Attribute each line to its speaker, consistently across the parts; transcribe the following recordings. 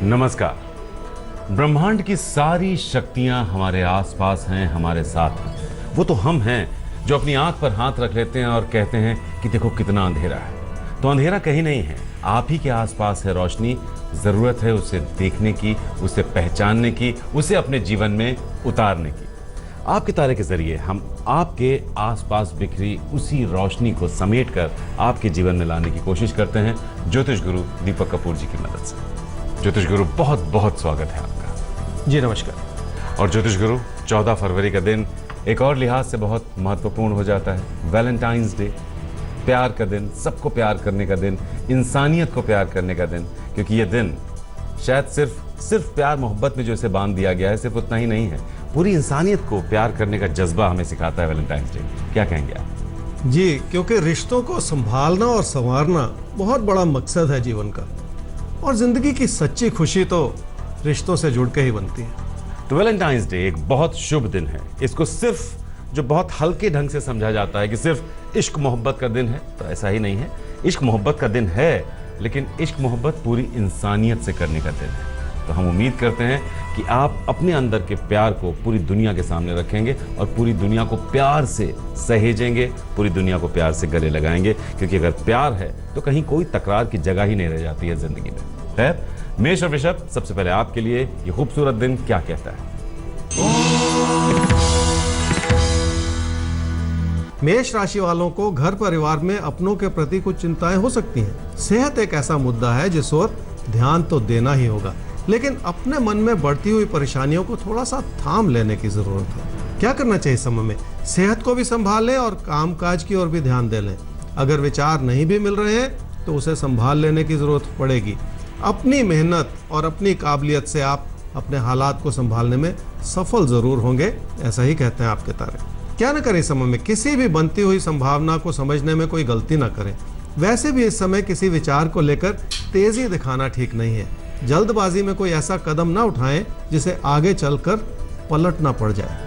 Speaker 1: नमस्कार। ब्रह्मांड की सारी शक्तियां हमारे आसपास हैं, हमारे साथ हैं। वो तो हम हैं जो अपनी आंख पर हाथ रख लेते हैं और कहते हैं कि देखो कितना अंधेरा है। तो अंधेरा कहीं नहीं है, आप ही के आसपास है रोशनी। जरूरत है उसे देखने की, उसे पहचानने की, उसे अपने जीवन में उतारने की। आपके तारे के जरिए हम आपके आसपास बिखरी उसी रोशनी को समेटकर आपके जीवन में लाने की कोशिश करते हैं, ज्योतिष गुरु दीपक कपूर जी की मदद से। ज्योतिष गुरु, बहुत बहुत स्वागत है आपका।
Speaker 2: जी नमस्कार।
Speaker 1: और ज्योतिष गुरु, 14 फरवरी का दिन एक और लिहाज से बहुत महत्वपूर्ण हो जाता है। वैलेंटाइंस डे, प्यार का दिन, सबको प्यार करने का दिन, इंसानियत को प्यार करने का दिन। क्योंकि ये दिन शायद सिर्फ प्यार मोहब्बत में जो इसे बांध दिया गया है, सिर्फ उतना ही नहीं है, पूरी इंसानियत को प्यार करने का जज्बा हमें सिखाता है वैलेंटाइंस डे। क्या कहेंगे आप?
Speaker 2: जी, क्योंकि रिश्तों को संभालना और संवारना बहुत बड़ा मकसद है जीवन का, और जिंदगी की सच्ची खुशी तो रिश्तों से जुड़ के ही बनती है।
Speaker 1: तो वैलेंटाइंस डे एक बहुत शुभ दिन है। इसको सिर्फ जो बहुत हल्के ढंग से समझा जाता है कि सिर्फ इश्क मोहब्बत का दिन है, तो ऐसा ही नहीं है। इश्क मोहब्बत का दिन है, लेकिन इश्क मोहब्बत पूरी इंसानियत से करने का दिन है। तो हम उम्मीद करते हैं कि आप अपने अंदर के प्यार को पूरी दुनिया के सामने रखेंगे और पूरी दुनिया को प्यार से सहेजेंगे, पूरी दुनिया को प्यार से गले लगाएंगे। क्योंकि अगर प्यार है तो कहीं कोई तकरार की जगह ही नहीं रह जाती है जिंदगी में। खैर, मेष और वृषभ, सबसे पहले आपके लिए ये खूबसूरत दिन क्या कहता है?
Speaker 2: मेष राशि वालों को घर परिवार में अपनों के प्रति कुछ चिंताएं हो सकती हैं। सेहत एक ऐसा मुद्दा है जिस ओर ध्यान तो देना ही होगा, लेकिन अपने मन में बढ़ती हुई परेशानियों को थोड़ा सा थाम लेने की जरूरत है। क्या करना चाहिए समय में? सेहत को भी संभाल लें और कामकाज की ओर भी ध्यान दे लें। अगर विचार नहीं भी मिल रहे हैं तो उसे संभाल लेने की जरूरत पड़ेगी। अपनी मेहनत और अपनी काबिलियत से आप अपने हालात को संभालने में सफल जरूर होंगे, ऐसा ही कहते हैं आपके तारे। क्या न करें समय में? किसी भी बनती हुई संभावना को समझने में कोई गलती ना करें। वैसे भी इस समय किसी विचार को लेकर तेजी दिखाना ठीक नहीं है। जल्दबाजी में कोई ऐसा कदम ना उठाएं जिसे आगे चलकर पलटना पड़ जाए।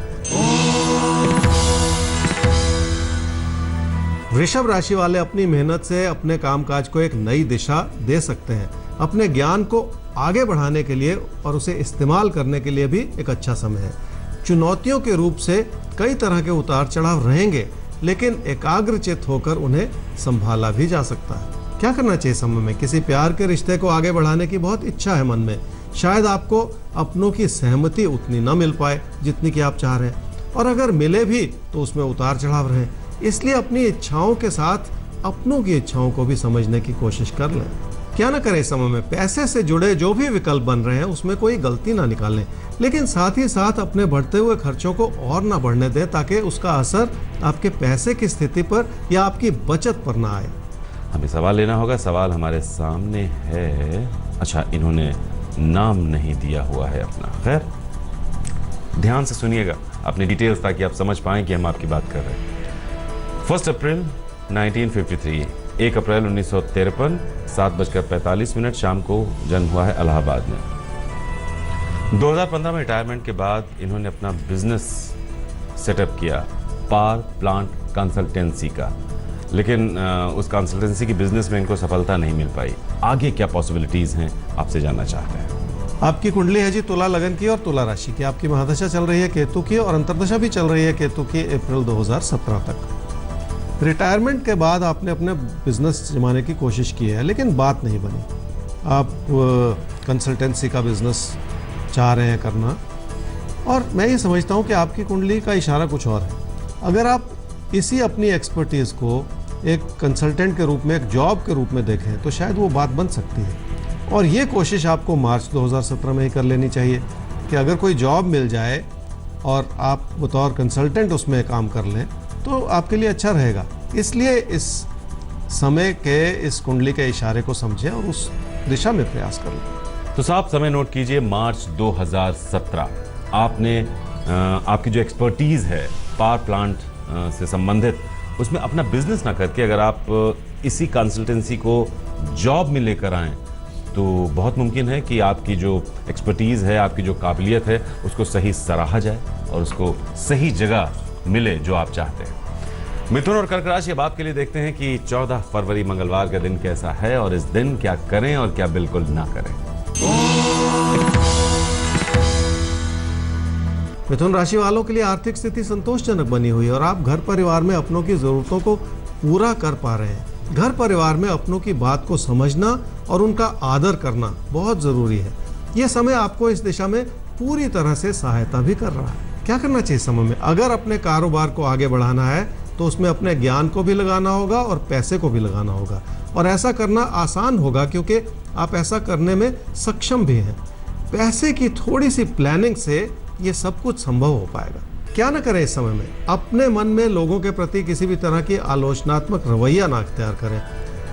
Speaker 2: वृषभ राशि वाले अपनी मेहनत से अपने कामकाज को एक नई दिशा दे सकते हैं। अपने ज्ञान को आगे बढ़ाने के लिए और उसे इस्तेमाल करने के लिए भी एक अच्छा समय है। चुनौतियों के रूप से कई तरह के उतार चढ़ाव रहेंगे, लेकिन एकाग्रचित होकर उन्हें संभाला भी जा सकता है। क्या करना चाहिए समय में? किसी प्यार के रिश्ते को आगे बढ़ाने की बहुत इच्छा है मन में। शायद आपको अपनों की सहमति उतनी न मिल पाए जितनी कि आप चाह रहे हैं, और अगर मिले भी तो उसमें उतार चढ़ाव रहे। इसलिए अपनी इच्छाओं के साथ अपनों की इच्छाओं को भी समझने की कोशिश कर लें। क्या ना करें समय में? पैसे से जुड़े जो भी विकल्प बन रहे हैं उसमें कोई गलती ना निकालें, लेकिन साथ ही साथ अपने बढ़ते हुए खर्चों को और ना बढ़ने दें, ताकि उसका असर आपके पैसे की स्थिति पर या आपकी बचत पर ना आए।
Speaker 1: हमें सवाल लेना होगा। सवाल हमारे सामने है। अच्छा, इन्होंने नाम नहीं दिया हुआ है अपना। खैर, ध्यान से सुनिएगा अपनी डिटेल्स, ताकि आप समझ पाएं कि हम आपकी बात कर रहे हैं। 1 अप्रैल 1953, 1 अप्रैल 1953, 7:45 शाम को जन्म हुआ है इलाहाबाद में। 2015 में रिटायरमेंट के बाद इन्होंने अपना बिजनेस सेटअप किया, पावर प्लांट कंसल्टेंसी का। लेकिन उस कंसल्टेंसी की बिजनेस में इनको सफलता नहीं मिल पाई। आगे क्या पॉसिबिलिटीज़ हैं, आपसे जानना चाहते हैं।
Speaker 2: आपकी कुंडली है जी तुला लगन की और तुला राशि की। आपकी महादशा चल रही है केतु की, और अंतर्दशा भी चल रही है केतु की अप्रैल 2017 तक। रिटायरमेंट के बाद आपने अपने बिजनेस जमाने की कोशिश की है, लेकिन बात नहीं बनी। आप कंसल्टेंसी का बिजनेस चाह रहे हैं करना, और मैं ये समझता हूँ कि आपकी कुंडली का इशारा कुछ और है। अगर आप इसी अपनी एक्सपर्टीज़ को एक कंसल्टेंट के रूप में, एक जॉब के रूप में देखें, तो शायद वो बात बन सकती है। और ये कोशिश आपको मार्च 2017 में ही कर लेनी चाहिए कि अगर कोई जॉब मिल जाए और आप बतौर कंसल्टेंट उसमें काम कर लें तो आपके लिए अच्छा रहेगा। इसलिए इस समय के इस कुंडली के इशारे को समझें और उस दिशा में प्रयास करें।
Speaker 1: तो साहब, समय नोट कीजिए, मार्च 2017। आपने आपकी जो एक्सपर्टीज़ है पावर प्लांट से संबंधित, उसमें अपना बिजनेस ना करके अगर आप इसी कंसल्टेंसी को जॉब में लेकर आएँ, तो बहुत मुमकिन है कि आपकी जो एक्सपर्टीज़ है, आपकी जो काबिलियत है, उसको सही सराहा जाए और उसको सही जगह मिले जो आप चाहते हैं। मिथुन और कर्क राशि, अब आपके लिए देखते हैं कि 14 फरवरी मंगलवार का दिन कैसा है और इस दिन क्या करें और क्या बिल्कुल ना करें।
Speaker 2: मिथुन राशि वालों के लिए आर्थिक स्थिति संतोषजनक बनी हुई है और आप घर परिवार में अपनों की जरूरतों को पूरा कर पा रहे हैं। घर परिवार में अपनों की बात को समझना और उनका आदर करना बहुत जरूरी है। यह समय आपको इस दिशा में पूरी तरह से सहायता भी कर रहा है। क्या करना चाहिए समय में? अगर अपने कारोबार को आगे बढ़ाना है तो उसमें अपने ज्ञान को भी लगाना होगा और पैसे को भी लगाना होगा, और ऐसा करना आसान होगा क्योंकि आप ऐसा करने में सक्षम भी हैं। पैसे की थोड़ी सी प्लानिंग से ये सब कुछ संभव हो पाएगा। क्या ना करें इस समय में? अपने मन में लोगों के प्रति किसी भी तरह की आलोचनात्मक रवैया ना अख्तियार करें।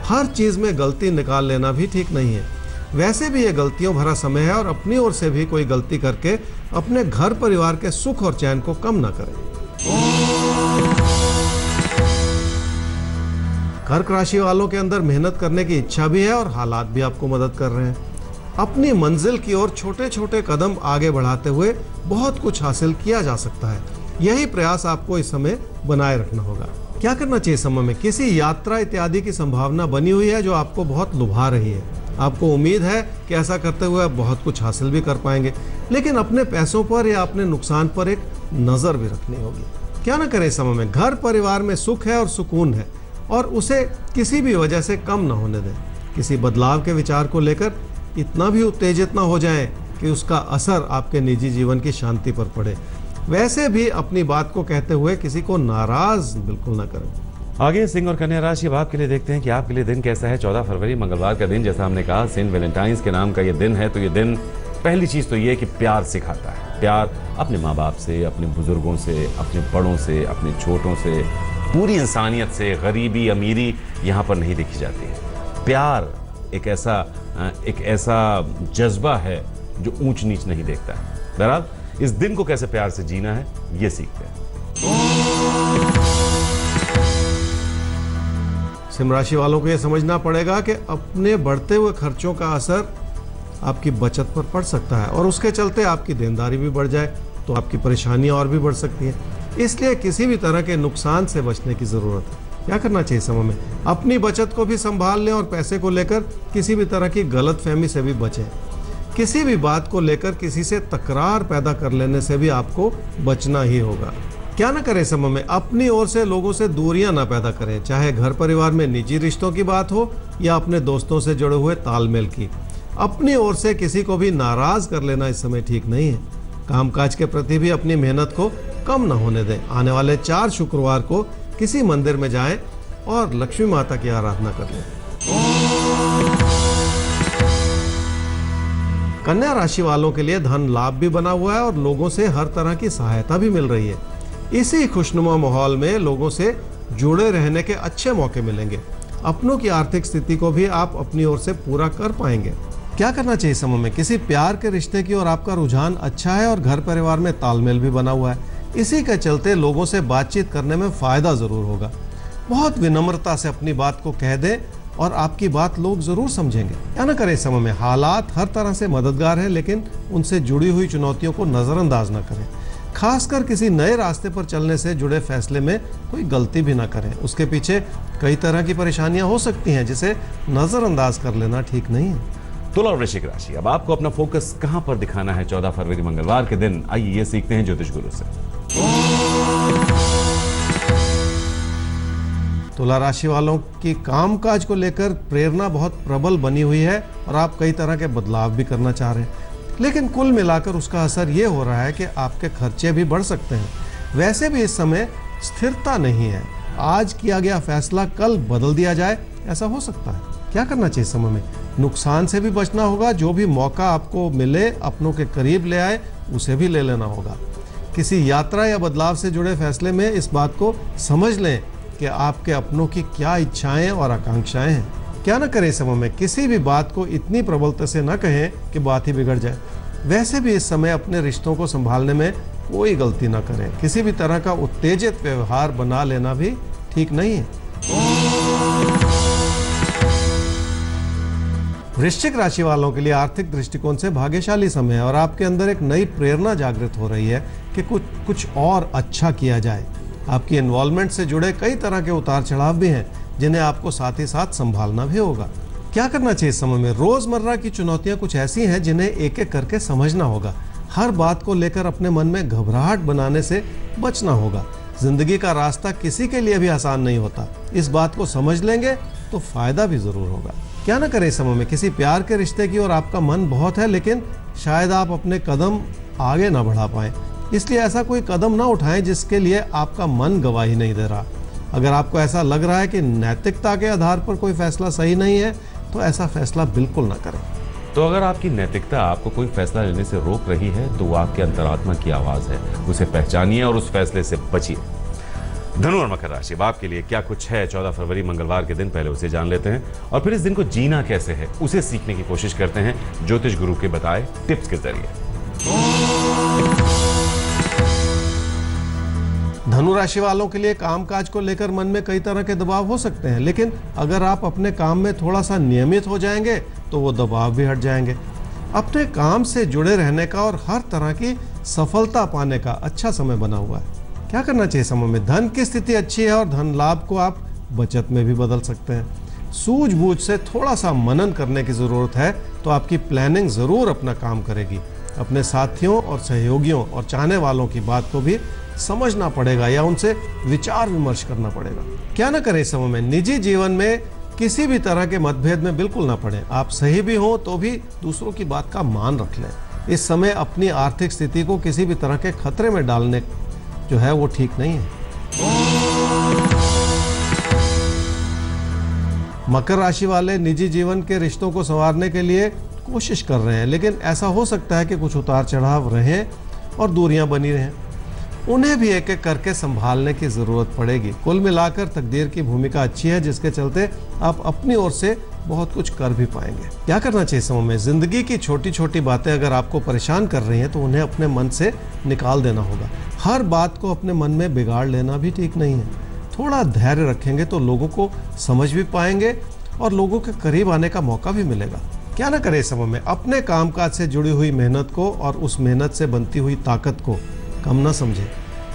Speaker 2: हर चीज में गलती निकाल लेना भी ठीक नहीं है। वैसे भी ये गलतियों भरा समय है और अपनी ओर से भी कोई गलती करके अपने घर परिवार के सुख और चैन को कम ना करें। कर्क राशि वालों के अंदर मेहनत करने की इच्छा भी है और हालात भी आपको मदद कर रहे हैं। अपनी मंजिल की ओर छोटे छोटे कदम आगे बढ़ाते हुए बहुत कुछ हासिल किया जा सकता है। यही प्रयास आपको इस समय बनाए रखना होगा। क्या करना चाहिए समय में? किसी यात्रा इत्यादि की संभावना बनी हुई है जो आपको बहुत लुभा रही है। आपको उम्मीद है कि ऐसा करते हुए आप बहुत कुछ हासिल भी कर पाएंगे, लेकिन अपने पैसों पर या अपने नुकसान पर एक नजर भी रखनी होगी। क्या ना करें समय में? घर परिवार में सुख है और सुकून है और उसे किसी भी वजह से कम ना होने दें। किसी बदलाव के विचार को लेकर इतना भी उत्तेजित ना हो जाएं कि उसका असर आपके निजी जीवन की शांति पर पड़े। वैसे भी अपनी बात को कहते हुए किसी को नाराज बिल्कुल ना करें।
Speaker 1: आगे सिंह और कन्या राशि अब आपके लिए देखते हैं कि आपके लिए दिन कैसा है। 14 फरवरी मंगलवार का दिन, जैसा हमने कहा सेंट वैलेंटाइंस के नाम का ये दिन है, तो ये दिन पहली चीज तो ये कि प्यार सिखाता है। प्यार अपने माँ बाप से, अपने बुजुर्गों से, अपने बड़ों से, अपने छोटों से, पूरी इंसानियत से। गरीबी अमीरी यहाँ पर नहीं देखी जाती है। प्यार एक ऐसा जज्बा है जो ऊंच नीच नहीं देखता है। बहरहाल इस दिन को कैसे प्यार से जीना है ये सीखते हैं।
Speaker 2: सिंह राशि वालों को यह समझना पड़ेगा कि अपने बढ़ते हुए खर्चों का असर आपकी बचत पर पड़ सकता है और उसके चलते आपकी देनदारी भी बढ़ जाए तो आपकी परेशानियां और भी बढ़ सकती हैं। इसलिए किसी भी तरह के नुकसान से बचने की जरूरत है। क्या करना चाहिए समय में? अपनी बचत को भी संभाल लें और पैसे को लेकर किसी भी तरह की गलतफहमी से भी बचें। किसी भी बात को लेकर किसी से तकरार पैदा कर लेने से भी आपको बचना ही होगा। क्या ना करें समय में? अपनी ओर से लोगों से दूरियां ना पैदा करें, चाहे घर परिवार में निजी रिश्तों की बात हो या अपने दोस्तों से जुड़े हुए तालमेल की। अपनी ओर से किसी को भी नाराज कर लेना इस समय ठीक नहीं है। कामकाज के प्रति भी अपनी मेहनत को कम न होने दें। आने वाले 4 शुक्रवार को किसी मंदिर में जाएं और लक्ष्मी माता की आराधना कर लें। कन्या राशि वालों के लिए धन लाभ भी बना हुआ है और लोगों से हर तरह की सहायता भी मिल रही है। इसी खुशनुमा माहौल में लोगों से जुड़े रहने के अच्छे मौके मिलेंगे। अपनों की आर्थिक स्थिति को भी आप अपनी ओर से पूरा कर पाएंगे। क्या करना चाहिए समय में? किसी प्यार के रिश्ते की ओर आपका रुझान अच्छा है और घर परिवार में तालमेल भी बना हुआ है। इसी के चलते लोगों से बातचीत करने में फायदा जरूर होगा। बहुत विनम्रता से अपनी बात को कह दें और आपकी बात लोग जरूर समझेंगे। क्या ना करें समय में? हालात हर तरह से मददगार है, लेकिन उनसे जुड़ी हुई चुनौतियों को नजरअंदाज न करें। खासकर किसी नए रास्ते पर चलने से जुड़े फैसले में कोई गलती भी ना करें। उसके पीछे कई तरह की परेशानियां हो सकती हैं जिसे नजरअंदाज कर लेना ठीक नहीं है।
Speaker 1: तुला और वृश्चिक राशि, अब आपको अपना फोकस कहां पर दिखाना है 14 फरवरी मंगलवार के दिन? आइए ये सीखते हैं ज्योतिष गुरु से।
Speaker 2: तुला राशि वालों की कामकाज को लेकर प्रेरणा बहुत प्रबल बनी हुई है और आप कई तरह के बदलाव भी करना चाह रहे हैं, लेकिन कुल मिलाकर उसका असर ये हो रहा है कि आपके खर्चे भी बढ़ सकते हैं। वैसे भी इस समय स्थिरता नहीं है। आज किया गया फैसला कल बदल दिया जाए, ऐसा हो सकता है। क्या करना चाहिए समय में? नुकसान से भी बचना होगा। जो भी मौका आपको मिले अपनों के करीब ले आए उसे भी ले लेना होगा। किसी यात्रा या बदलाव से जुड़े फैसले में इस बात को समझ लें कि आपके अपनों की क्या इच्छाएं और आकांक्षाएं हैं। क्या न करें समय में? किसी भी बात को इतनी प्रबलता से न कहें कि बात ही बिगड़ जाए। वैसे भी इस समय अपने रिश्तों को संभालने में कोई गलती न करें। किसी भी तरह का उत्तेजित व्यवहार बना लेना भी ठीक नहीं है। वृश्चिक राशि वालों के लिए आर्थिक दृष्टिकोण से भाग्यशाली समय है और आपके अंदर एक नई प्रेरणा जागृत हो रही है कि कुछ और अच्छा किया जाए। आपकी इन्वॉल्वमेंट से जुड़े कई तरह के उतार चढ़ाव भी हैं जिन्हें आपको साथ ही साथ संभालना भी होगा। क्या करना चाहिए इस समय में? रोजमर्रा की चुनौतियां कुछ ऐसी हैं जिन्हें एक एक करके समझना होगा। हर बात को लेकर अपने मन में घबराहट बनाने से बचना होगा। जिंदगी का रास्ता किसी के लिए भी आसान नहीं होता। इस बात को समझ लेंगे तो फायदा भी जरूर होगा। क्या ना करें इस समय में किसी प्यार के रिश्ते की ओर आपका मन बहुत है, लेकिन शायद आप अपने कदम आगे ना बढ़ा पाए। इसलिए ऐसा कोई कदम ना उठाएं जिसके लिए आपका मन गवाही नहीं दे रहा। अगर आपको ऐसा लग रहा है कि नैतिकता के आधार पर कोई फैसला सही नहीं है, तो ऐसा फैसला बिल्कुल ना करें।
Speaker 1: तो अगर आपकी नैतिकता आपको कोई फैसला लेने से रोक रही है, तो वो आपके अंतरात्मा की आवाज है। उसे पहचानिए और उस फैसले से बचिए। धनु और मकर राशि, आपके लिए क्या कुछ है 14 फरवरी मंगलवार के दिन, पहले उसे जान लेते हैं और फिर इस दिन को जीना कैसे है उसे सीखने की कोशिश करते हैं ज्योतिष गुरु के बताए टिप्स के जरिए।
Speaker 2: धनु राशि वालों के लिए कामकाज को लेकर मन में कई तरह के दबाव हो सकते हैं, लेकिन अगर आप अपने काम में थोड़ा सा नियमित हो जाएंगे तो वो दबाव भी हट जाएंगे। अपने काम से जुड़े रहने का और हर तरह की सफलता पाने का अच्छा समय बना हुआ है। क्या करना चाहिए समय में? धन की स्थिति अच्छी है और धन लाभ को आप बचत में भी बदल सकते हैं। सूझबूझ से थोड़ा सा मनन करने की जरूरत है, तो आपकी प्लानिंग जरूर अपना काम करेगी। अपने साथियों और सहयोगियों और चाहने वालों की बात को भी समझना पड़ेगा या उनसे विचार विमर्श करना पड़ेगा। क्या ना करें इस समय में? निजी जीवन में किसी भी तरह के मतभेद में बिल्कुल ना पड़े। आप सही भी हो तो भी दूसरों की बात का मान रख लें। इस समय अपनी आर्थिक स्थिति को किसी भी तरह के खतरे में डालने जो है वो ठीक नहीं है। मकर राशि वाले निजी जीवन के रिश्तों को संवारने के लिए कोशिश कर रहे हैं, लेकिन ऐसा हो सकता है कि कुछ उतार चढ़ाव रहें और दूरियां बनी रहें। उन्हें भी एक एक करके संभालने की जरूरत पड़ेगी। कुल मिलाकर तकदीर की भूमिका अच्छी है, जिसके चलते आप अपनी ओर से बहुत कुछ कर भी पाएंगे। क्या करना चाहिए समय में? जिंदगी की छोटी छोटी बातें अगर आपको परेशान कर रही हैं, तो उन्हें अपने मन से निकाल देना होगा। हर बात को अपने मन में बिगाड़ लेना भी ठीक नहीं है। थोड़ा धैर्य रखेंगे तो लोगों को समझ भी पाएंगे और लोगों के करीब आने का मौका भी मिलेगा। क्या ना करें समय में? अपने कामकाज से जुड़ी हुई मेहनत को और उस मेहनत से बनती हुई ताकत को कम ना समझे।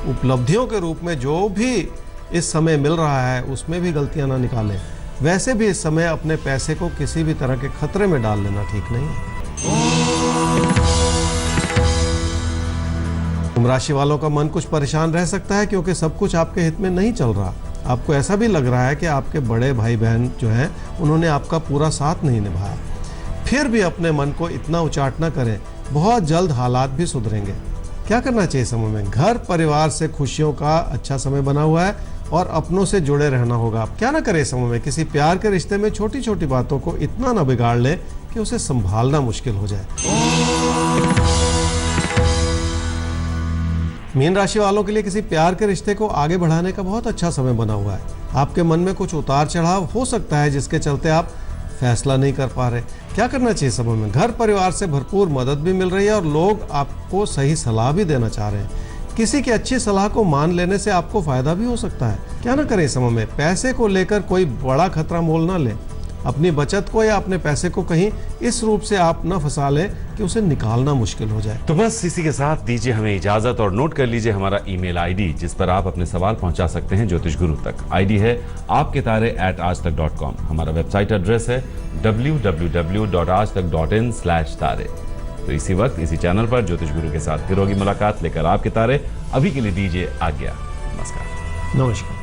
Speaker 2: उपलब्धियों के रूप में जो भी इस समय मिल रहा है उसमें भी गलतियां ना निकालें। वैसे भी इस समय अपने पैसे को किसी भी तरह के खतरे में डाल लेना ठीक नहीं है। कुंभ राशि वालों का मन कुछ परेशान रह सकता है, क्योंकि सब कुछ आपके हित में नहीं चल रहा। आपको ऐसा भी लग रहा है कि आपके बड़े भाई बहन जो हैं उन्होंने आपका पूरा साथ नहीं निभाया। फिर भी अपने मन को इतना उचाट ना करें, बहुत जल्द हालात भी सुधरेंगे। क्या करना चाहिए समय में? घर परिवार से खुशियों का अच्छा समय बना हुआ है और अपनों से जुड़े रहना होगा। क्या ना करें समय में? किसी प्यार के रिश्ते में छोटी छोटी बातों को इतना ना बिगाड़ ले कि उसे संभालना मुश्किल हो जाए। मीन राशि वालों के लिए किसी प्यार के रिश्ते को आगे बढ़ाने का बहुत अच्छा समय बना हुआ है। आपके मन में कुछ उतार चढ़ाव हो सकता है, जिसके चलते आप फैसला नहीं कर पा रहे। क्या करना चाहिए समय में? घर परिवार से भरपूर मदद भी मिल रही है और लोग आपको सही सलाह भी देना चाह रहे हैं। किसी की अच्छी सलाह को मान लेने से आपको फायदा भी हो सकता है। क्या ना करें समय में? पैसे को लेकर कोई बड़ा खतरा मोल ना लें। अपनी बचत को या अपने पैसे को कहीं इस रूप से आप न फंसा लें कि उसे निकालना मुश्किल हो जाए।
Speaker 1: तो बस इसी के साथ दीजिए हमें इजाजत और नोट कर लीजिए हमारा ईमेल आईडी, जिस पर आप अपने सवाल पहुंचा सकते हैं ज्योतिष गुरु तक। आईडी है आपकेतारे@aajtak.com। हमारा वेबसाइट एड्रेस है www.aajtak.in/तारे। तो इसी वक्त इसी चैनल पर ज्योतिष गुरु के साथ फिर होगी मुलाकात, लेकर आपके तारे। अभी के लिए दीजिए आज्ञा। नमस्कार।
Speaker 2: नमस्कार।